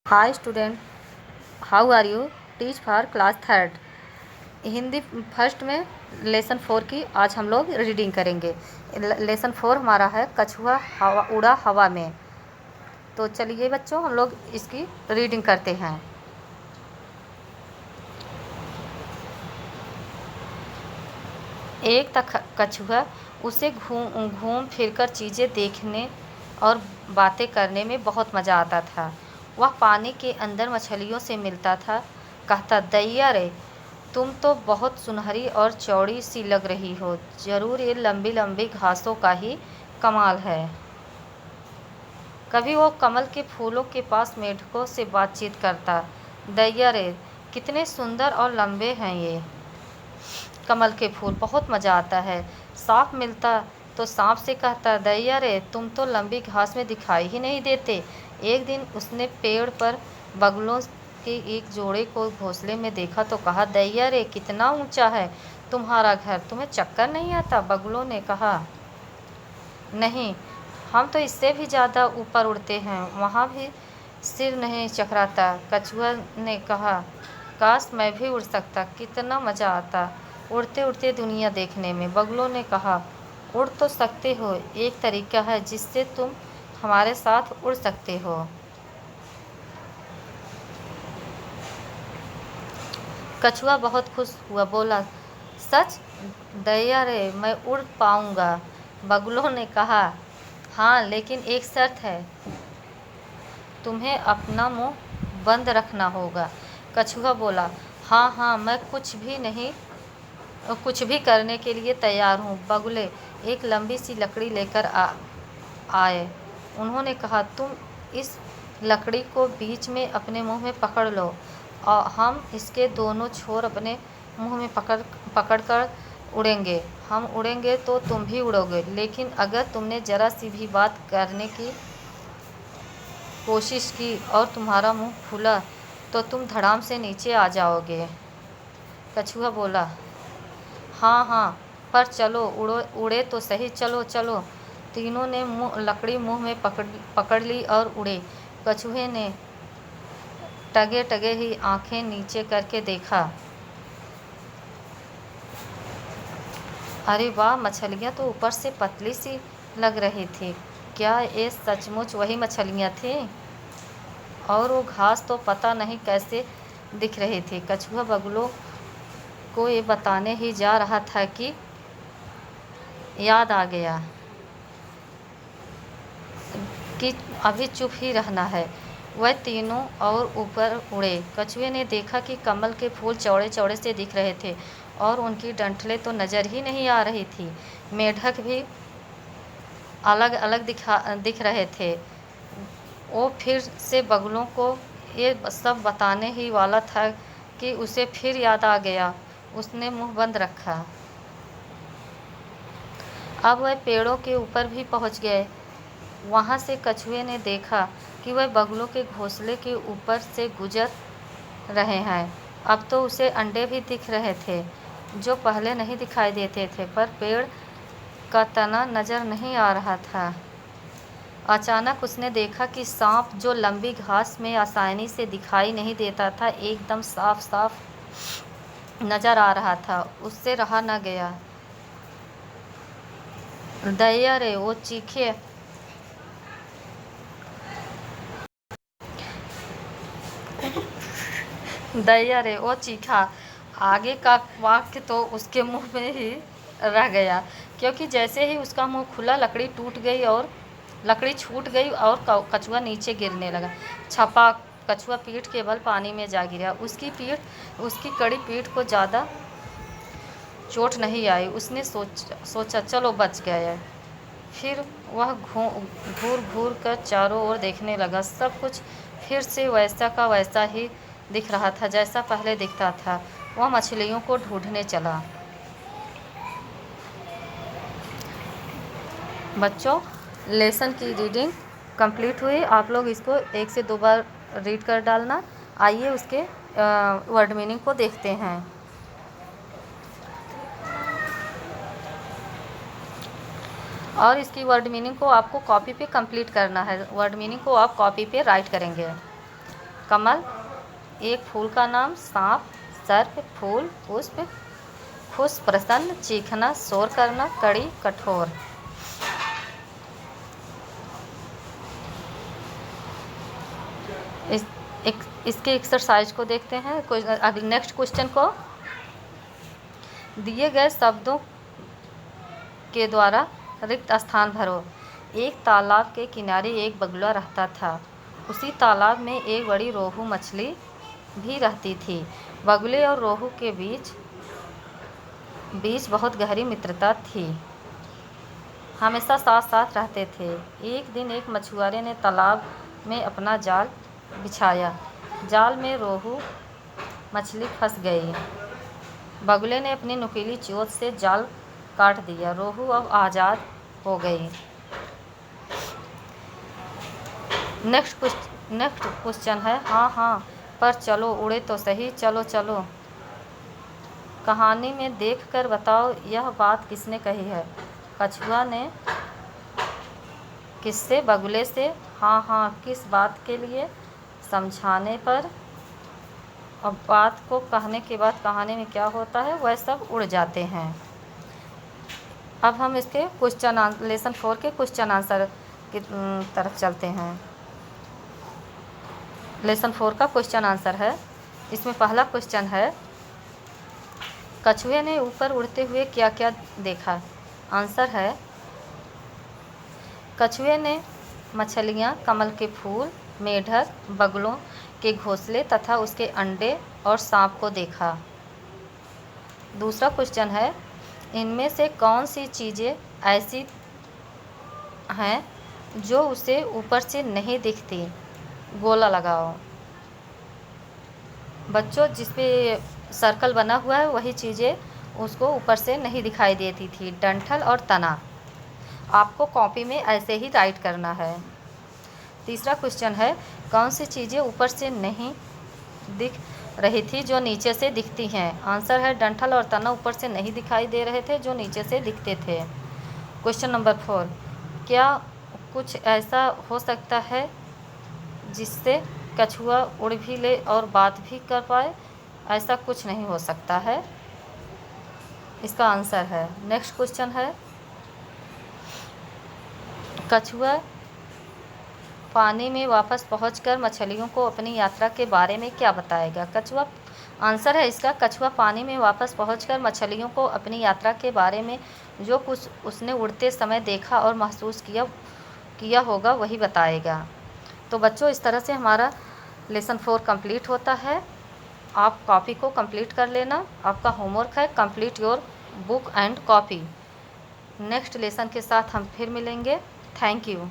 Hi student, how are you? Teach for class third Hindi first में lesson 4 की आज हम लोग रीडिंग करेंगे। लेसन 4 हमारा है कछुआ हवा उड़ा हवा में। तो चलिए बच्चों, हम लोग इसकी रीडिंग करते हैं। एक था कछुआ, उसे घूम घूम फिरकर चीज़ें देखने और बातें करने में बहुत मज़ा आता था। वह पानी के अंदर मछलियों से मिलता था। कहता, दैया रे, तुम तो बहुत सुनहरी और चौड़ी सी लग रही हो। ज़रूर ये लंबी लंबी घासों का ही कमाल है। कभी वो कमल के फूलों के पास मेढकों से बातचीत करता। दैया रे, कितने सुंदर और लंबे हैं ये कमल के फूल, बहुत मज़ा आता है। सांप मिलता तो सांप से कहता, दैया रे, तुम तो लंबी घास में दिखाई ही नहीं देते। एक दिन उसने पेड़ पर बगुलों के एक जोड़े को घोंसले में देखा तो कहा, दैया रे, कितना ऊंचा है तुम्हारा घर, तुम्हें चक्कर नहीं आता? बगुलों ने कहा, नहीं, हम तो इससे भी ज़्यादा ऊपर उड़ते हैं, वहाँ भी सिर नहीं चकराता। कछुआ ने कहा, काश मैं भी उड़ सकता, कितना मज़ा आता उड़ते उड़ते दुनिया देखने में। बगुलों ने कहा, उड़ तो सकते हो, एक तरीका है जिससे तुम हमारे साथ उड़ सकते हो। कछुआ बहुत खुश हुआ, बोला, सच? दैया रे, मैं उड़ पाऊँगा। बगुलों ने कहा, हाँ, लेकिन एक शर्त है, तुम्हें अपना मुंह बंद रखना होगा। कछुआ बोला, हाँ हाँ, मैं कुछ भी करने के लिए तैयार हूँ। बगुले एक लंबी सी लकड़ी लेकर आए। उन्होंने कहा, तुम इस लकड़ी को बीच में अपने मुंह में पकड़ लो और हम इसके दोनों छोर अपने मुंह में पकड़ कर उड़ेंगे। हम उड़ेंगे तो तुम भी उड़ोगे, लेकिन अगर तुमने ज़रा सी भी बात करने की कोशिश की और तुम्हारा मुंह खुला तो तुम धड़ाम से नीचे आ जाओगे। कछुआ बोला, हाँ हाँ, पर चलो, उड़े तो सही, चलो चलो। तीनों ने लकड़ी मुंह में पकड़ ली और उड़े। कछुए ने टगे टगे ही आंखें नीचे करके देखा। अरे वाह, मछलियाँ तो ऊपर से पतली सी लग रही थी। क्या ये सचमुच वही मछलियाँ थीं? और वो घास तो पता नहीं कैसे दिख रही थी। कछुआ बगुलों को ये बताने ही जा रहा था कि याद आ गया कि अभी चुप ही रहना है। वह तीनों और ऊपर उड़े। कछुए ने देखा कि कमल के फूल चौड़े चौड़े से दिख रहे थे और उनकी डंठलें तो नज़र ही नहीं आ रही थी। मेढक भी अलग अलग दिख रहे थे। वो फिर से बगुलों को ये सब बताने ही वाला था कि उसे फिर याद आ गया। उसने मुंह बंद रखा। अब वह पेड़ों के ऊपर भी पहुंच गए। वहां से कछुए ने देखा कि वह बगुलों के घोंसले के ऊपर से गुजर रहे हैं। अब तो उसे अंडे भी दिख रहे थे जो पहले नहीं दिखाई देते थे, पर पेड़ का तना नजर नहीं आ रहा था। अचानक उसने देखा कि सांप, जो लंबी घास में आसानी से दिखाई नहीं देता था, एकदम साफ साफ नजर आ रहा था। उससे रहा न गया। दैया रे, वो चीखे। दैया रे, वो चीखा। आगे का वाक्य तो उसके मुंह में ही रह गया, क्योंकि जैसे ही उसका मुंह खुला, लकड़ी छूट गई और कछुआ नीचे गिरने लगा। छपाक, कछुआ पीठ के बल पानी में जा गिरा। उसकी कड़ी पीठ को ज़्यादा चोट नहीं आई। उसने सोचा, चलो बच गया। फिर वह घूर घूर कर चारों ओर देखने लगा। सब कुछ फिर से वैसा का वैसा ही दिख रहा था जैसा पहले दिखता था। वह मछलियों को ढूंढने चला। बच्चों, लेसन की रीडिंग कंप्लीट हुई। आप लोग इसको 1 से 2 बार रीड कर डालना। आइए उसके वर्ड मीनिंग को देखते हैं। और इसकी वर्ड मीनिंग को आपको कॉपी पे कंप्लीट करना है। वर्ड मीनिंग को आप कॉपी पे राइट करेंगे। कमल, एक फूल का नाम। सांप, सर्प, फूल, पुष्प। खुश, प्रसन्न, चीखना, शोर करना। कड़ी, कठोर। इसके एक्सरसाइज को देखते हैं। अगले नेक्स्ट क्वेश्चन को, दिए गए शब्दों के द्वारा रिक्त स्थान भरो। एक तालाब के किनारे एक बगुला रहता था। उसी तालाब में एक बड़ी रोहू मछली भी रहती थी। बगुले और रोहू के बीच बहुत गहरी मित्रता थी। हमेशा साथ साथ रहते थे। एक दिन एक मछुआरे ने तालाब में अपना जाल बिछाया। जाल में रोहू मछली फंस गई। बगुले ने अपनी नुकीली चोंच से जाल काट दिया। रोहू अब आज़ाद हो गई। नेक्स्ट क्वेश्चन है, हाँ हाँ पर चलो, उड़े तो सही, चलो चलो। कहानी में देखकर बताओ यह बात किसने कही है। कछुआ ने किससे? बगुले से। हाँ हाँ, किस बात के लिए? समझाने पर। और बात को कहने के बाद कहानी में क्या होता है, वह सब उड़ जाते हैं। अब हम इसके लेसन 4 के क्वेश्चन आंसर की तरफ चलते हैं। लेसन 4 का क्वेश्चन आंसर है। इसमें पहला क्वेश्चन है, कछुए ने ऊपर उड़ते हुए क्या क्या देखा। आंसर है, कछुए ने मछलियाँ, कमल के फूल, मेढक, बगुलों के घोंसले तथा उसके अंडे और सांप को देखा। दूसरा क्वेश्चन है, इनमें से कौन सी चीज़ें ऐसी हैं जो उसे ऊपर से नहीं दिखती। गोला लगाओ। बच्चों, जिस पे सर्कल बना हुआ है वही चीज़ें उसको ऊपर से नहीं दिखाई देती थी। डंठल और तना। आपको कॉपी में ऐसे ही राइट करना है। तीसरा क्वेश्चन है, कौन सी चीज़ें ऊपर से नहीं दिख रही थी जो नीचे से दिखती हैं। आंसर है, डंठल और तना ऊपर से नहीं दिखाई दे रहे थे जो नीचे से दिखते थे। क्वेश्चन नंबर 4, क्या कुछ ऐसा हो सकता है जिससे कछुआ उड़ भी ले और बात भी कर पाए। ऐसा कुछ नहीं हो सकता है, इसका आंसर है। नेक्स्ट क्वेश्चन है, कछुआ पानी में वापस पहुंचकर मछलियों को अपनी यात्रा के बारे में क्या बताएगा। कछुआ, आंसर है इसका, कछुआ पानी में वापस पहुंचकर मछलियों को अपनी यात्रा के बारे में जो कुछ उसने उड़ते समय देखा और महसूस किया होगा वही बताएगा। तो बच्चों, इस तरह से हमारा लेसन 4 कंप्लीट होता है। आप कॉपी को कंप्लीट कर लेना। आपका होमवर्क है, complete your book and copy. Next lesson के साथ हम फिर मिलेंगे। Thank you.